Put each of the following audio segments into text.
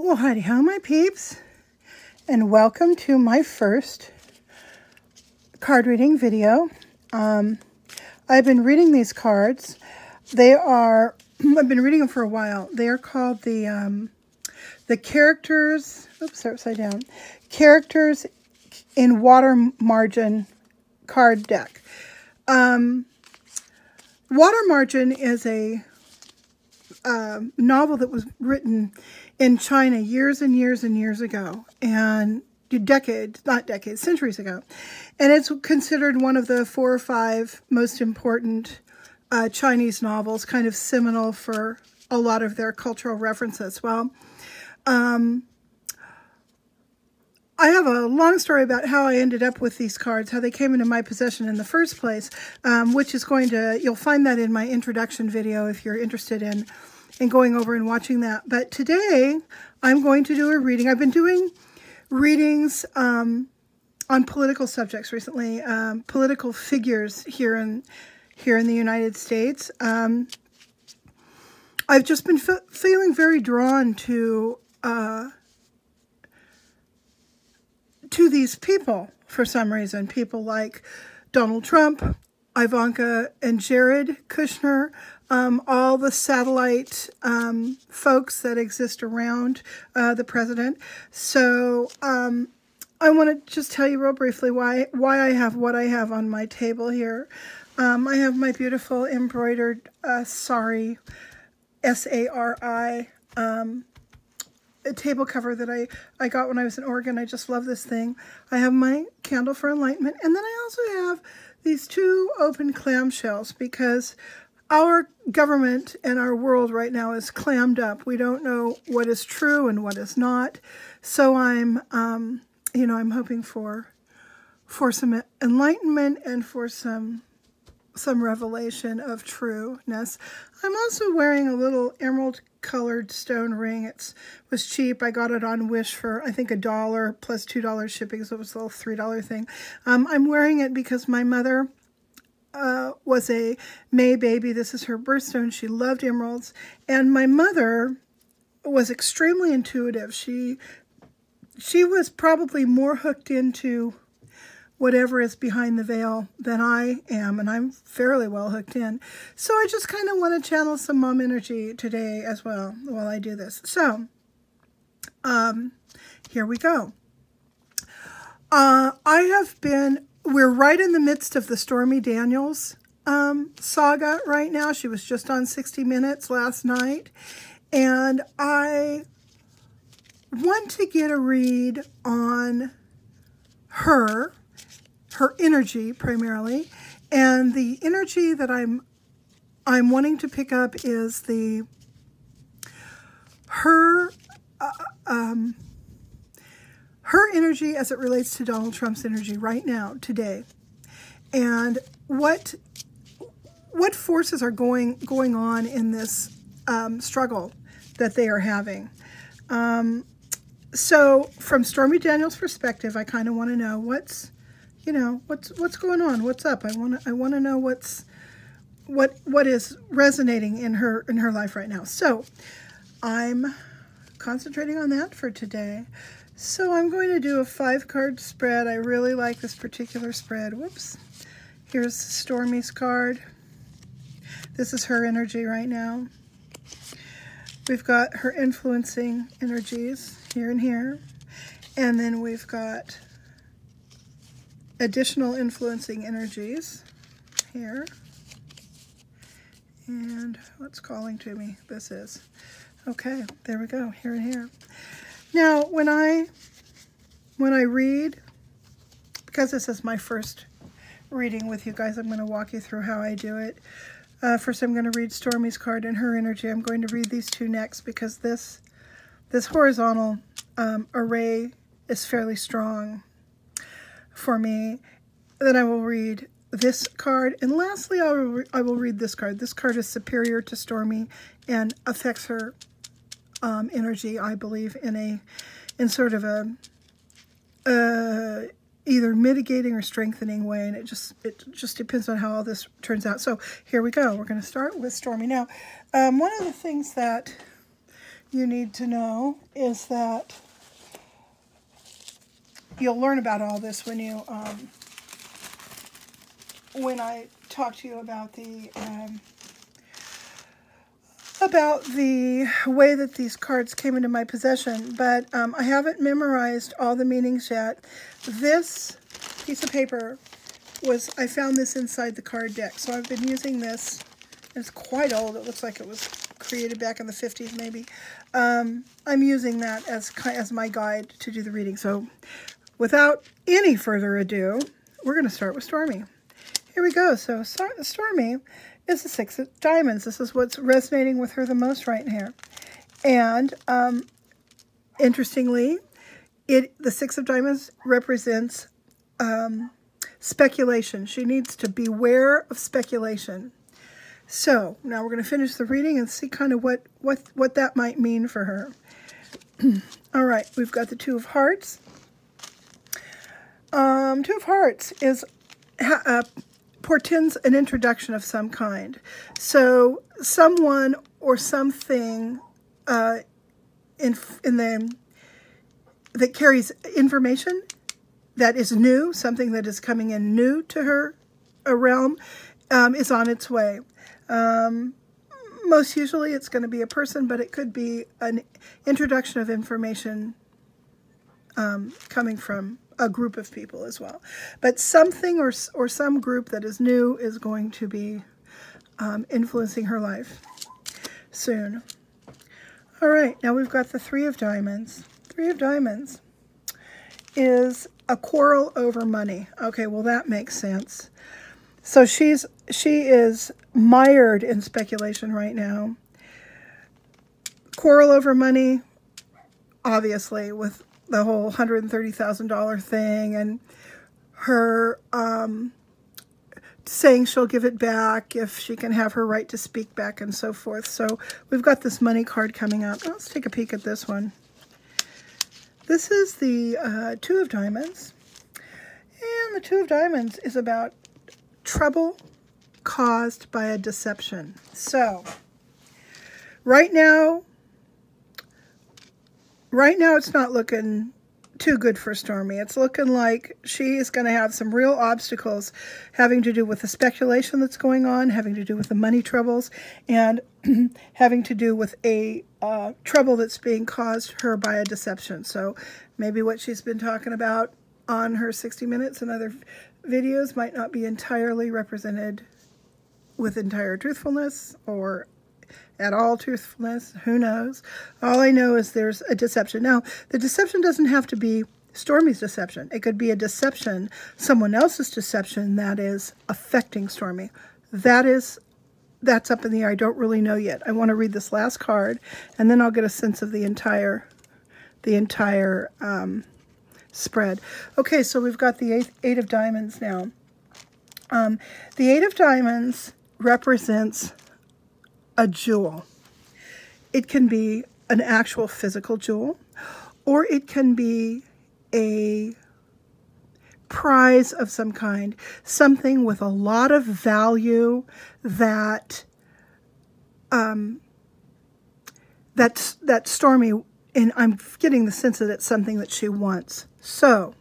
Well, howdy ho, my peeps, and welcome to my first card reading video. I've been reading these cards. I've been reading them for a while. They are called the characters, oops, they're upside down, characters in water margin card deck. Water Margin is a novel that was written in China years and years and years ago, and centuries ago. And it's considered one of the 4 or 5 most important Chinese novels, kind of seminal for a lot of their cultural references. Well, I have a long story about how I ended up with these cards, how they came into my possession in the first place, which is you'll find that in my introduction video if you're interested in going over and watching that. But today, I'm going to do a reading. I've been doing readings on political subjects recently, political figures here in the United States. I've just been feeling very drawn to these people for some reason. People like Donald Trump, Ivanka and Jared Kushner, all the satellite folks that exist around the president. So I want to just tell you real briefly why I have what I have on my table here. I have my beautiful embroidered sari, S-A-R-I, a table cover that I got when I was in Oregon. I just love this thing. I have my candle for enlightenment, and then I also have these 2 open clamshells because our government and our world right now is clammed up. We don't know what is true and what is not. So I'm hoping for some enlightenment and for some revelation of trueness. I'm also wearing a little emerald-colored stone ring. It was cheap. I got it on Wish for, I think, $1 plus $2 shipping, so it was a little $3 thing. I'm wearing it because my mother was a May baby. This is her birthstone. She loved emeralds. And my mother was extremely intuitive. She was probably more hooked into whatever is behind the veil than I am, and I'm fairly well hooked in. So I just kind of want to channel some mom energy today as well while I do this. So, here we go. We're right in the midst of the Stormy Daniels saga right now. She was just on 60 Minutes last night, and I want to get a read on her energy primarily, and the energy that I'm wanting to pick up is her energy as it relates to Donald Trump's energy right now, today, and what forces are going on in this struggle that they are having. So from Stormy Daniels' perspective, I kind of want to know what's going on, what's up. I want to know what is resonating in her life right now. So I'm concentrating on that for today. So I'm going to do a 5-card spread. I really like this particular spread. Whoops. Here's Stormy's card. This is her energy right now. We've got her influencing energies here and here. And then we've got additional influencing energies here. And what's calling to me? This is. Okay, there we go, here and here. Now, when I read, because this is my first reading with you guys, I'm going to walk you through how I do it. First, I'm going to read Stormy's card and her energy. I'm going to read these 2 next because this horizontal array is fairly strong for me. Then I will read this card, and lastly, I will read this card. This card is superior to Stormy and affects her energy, I believe, in sort of a either mitigating or strengthening way, and it just depends on how all this turns out. So here we go. We're going to start with Stormy. Now, one of the things that you need to know is that you'll learn about all this when you when I talk to you about the way that these cards came into my possession. But I haven't memorized all the meanings yet. This piece of paper I found this inside the card deck, so I've been using this. It's quite old. It looks like it was created back in the 50s, maybe. I'm using that as my guide to do the reading. So without any further ado, we're going to start with Stormy. Here we go. So Stormy is the Six of Diamonds. This is what's resonating with her the most right here. And interestingly, the Six of Diamonds represents speculation. She needs to beware of speculation. So now we're going to finish the reading and see kind of what that might mean for her. All right, we've got the Two of Hearts. Two of Hearts portends an introduction of some kind. So someone or something that carries information that is new, something that is coming in new to her realm, is on its way. Most usually it's going to be a person, but it could be an introduction of information coming from a group of people as well. But something or some group that is new is going to be influencing her life soon. All right, now we've got the Three of Diamonds. Three of Diamonds is a quarrel over money. Okay, well that makes sense. So she is mired in speculation right now. Quarrel over money, obviously, with the whole $130,000 thing, and her saying she'll give it back if she can have her right to speak back and so forth. So we've got this money card coming up. Let's take a peek at this one. This is the Two of Diamonds. And the Two of Diamonds is about trouble caused by a deception. So right now it's not looking too good for Stormy. It's looking like she is going to have some real obstacles having to do with the speculation that's going on, having to do with the money troubles, and having to do with a trouble that's being caused her by a deception. So maybe what she's been talking about on her 60 Minutes and other videos might not be entirely represented with entire truthfulness or at all truthfulness. Who knows? All I know is there's a deception. Now, the deception doesn't have to be Stormy's deception. It could be a deception, someone else's deception that is affecting Stormy. That's up in the air. I don't really know yet. I want to read this last card, and then I'll get a sense of the entire spread. Okay, so we've got the Eight of Diamonds now. The Eight of Diamonds represents a jewel. It can be an actual physical jewel, or it can be a prize of some kind, something with a lot of value that that Stormy, and I'm getting the sense that it's something that she wants. So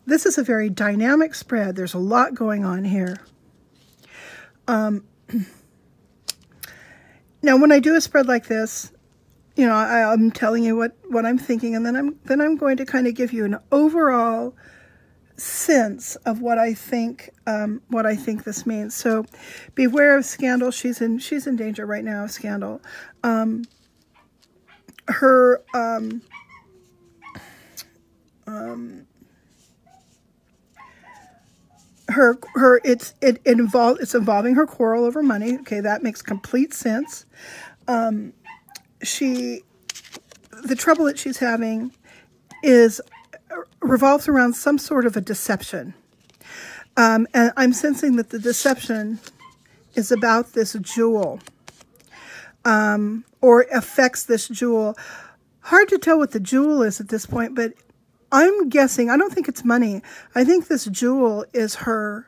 this is a very dynamic spread. There's a lot going on here. Now, when I do a spread like this, you know, I'm telling you what I'm thinking, and then I'm going to kind of give you an overall sense of what I think this means. So, beware of scandal. She's in danger right now of scandal. It's involving her quarrel over money. Okay, that makes complete sense. The trouble that she's having revolves around some sort of a deception. And I'm sensing that the deception is about this jewel, or affects this jewel. Hard to tell what the jewel is at this point, but I'm guessing, I don't think it's money. I think this jewel is her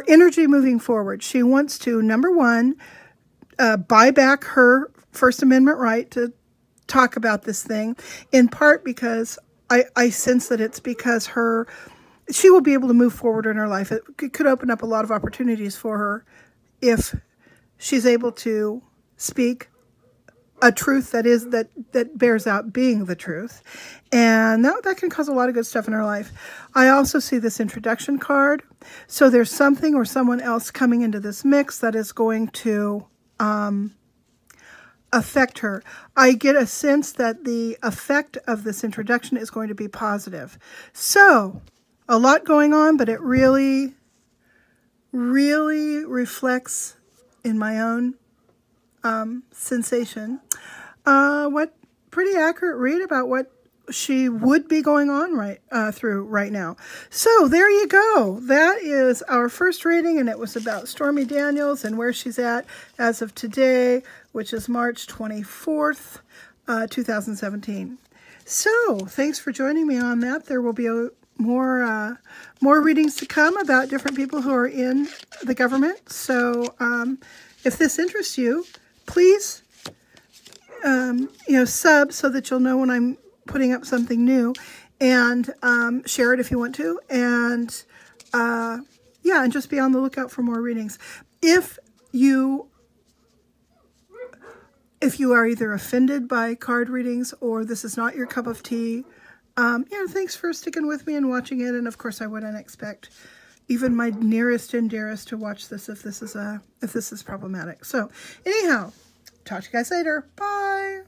energy moving forward. She wants to, number one, buy back her First Amendment right to talk about this thing, in part because I sense that it's because she will be able to move forward in her life. It could open up a lot of opportunities for her if she's able to speak a truth that bears out being the truth. And that can cause a lot of good stuff in her life. I also see this introduction card. So there's something or someone else coming into this mix that is going to affect her. I get a sense that the effect of this introduction is going to be positive. So a lot going on, but it really, really reflects in my own sensation what pretty accurate read about what she would be going on through right now. So there you go. That is our first reading, and it was about Stormy Daniels and where she's at as of today, which is March 24th, 2017. So thanks for joining me on that. There will be more readings to come about different people who are in the government. So if this interests you, please sub so that you'll know when I'm putting up something new, and share it if you want to, and and just be on the lookout for more readings. If you are either offended by card readings or this is not your cup of tea, thanks for sticking with me and watching it. And of course, I wouldn't expect even my nearest and dearest to watch this if this is problematic. So anyhow, talk to you guys later. Bye.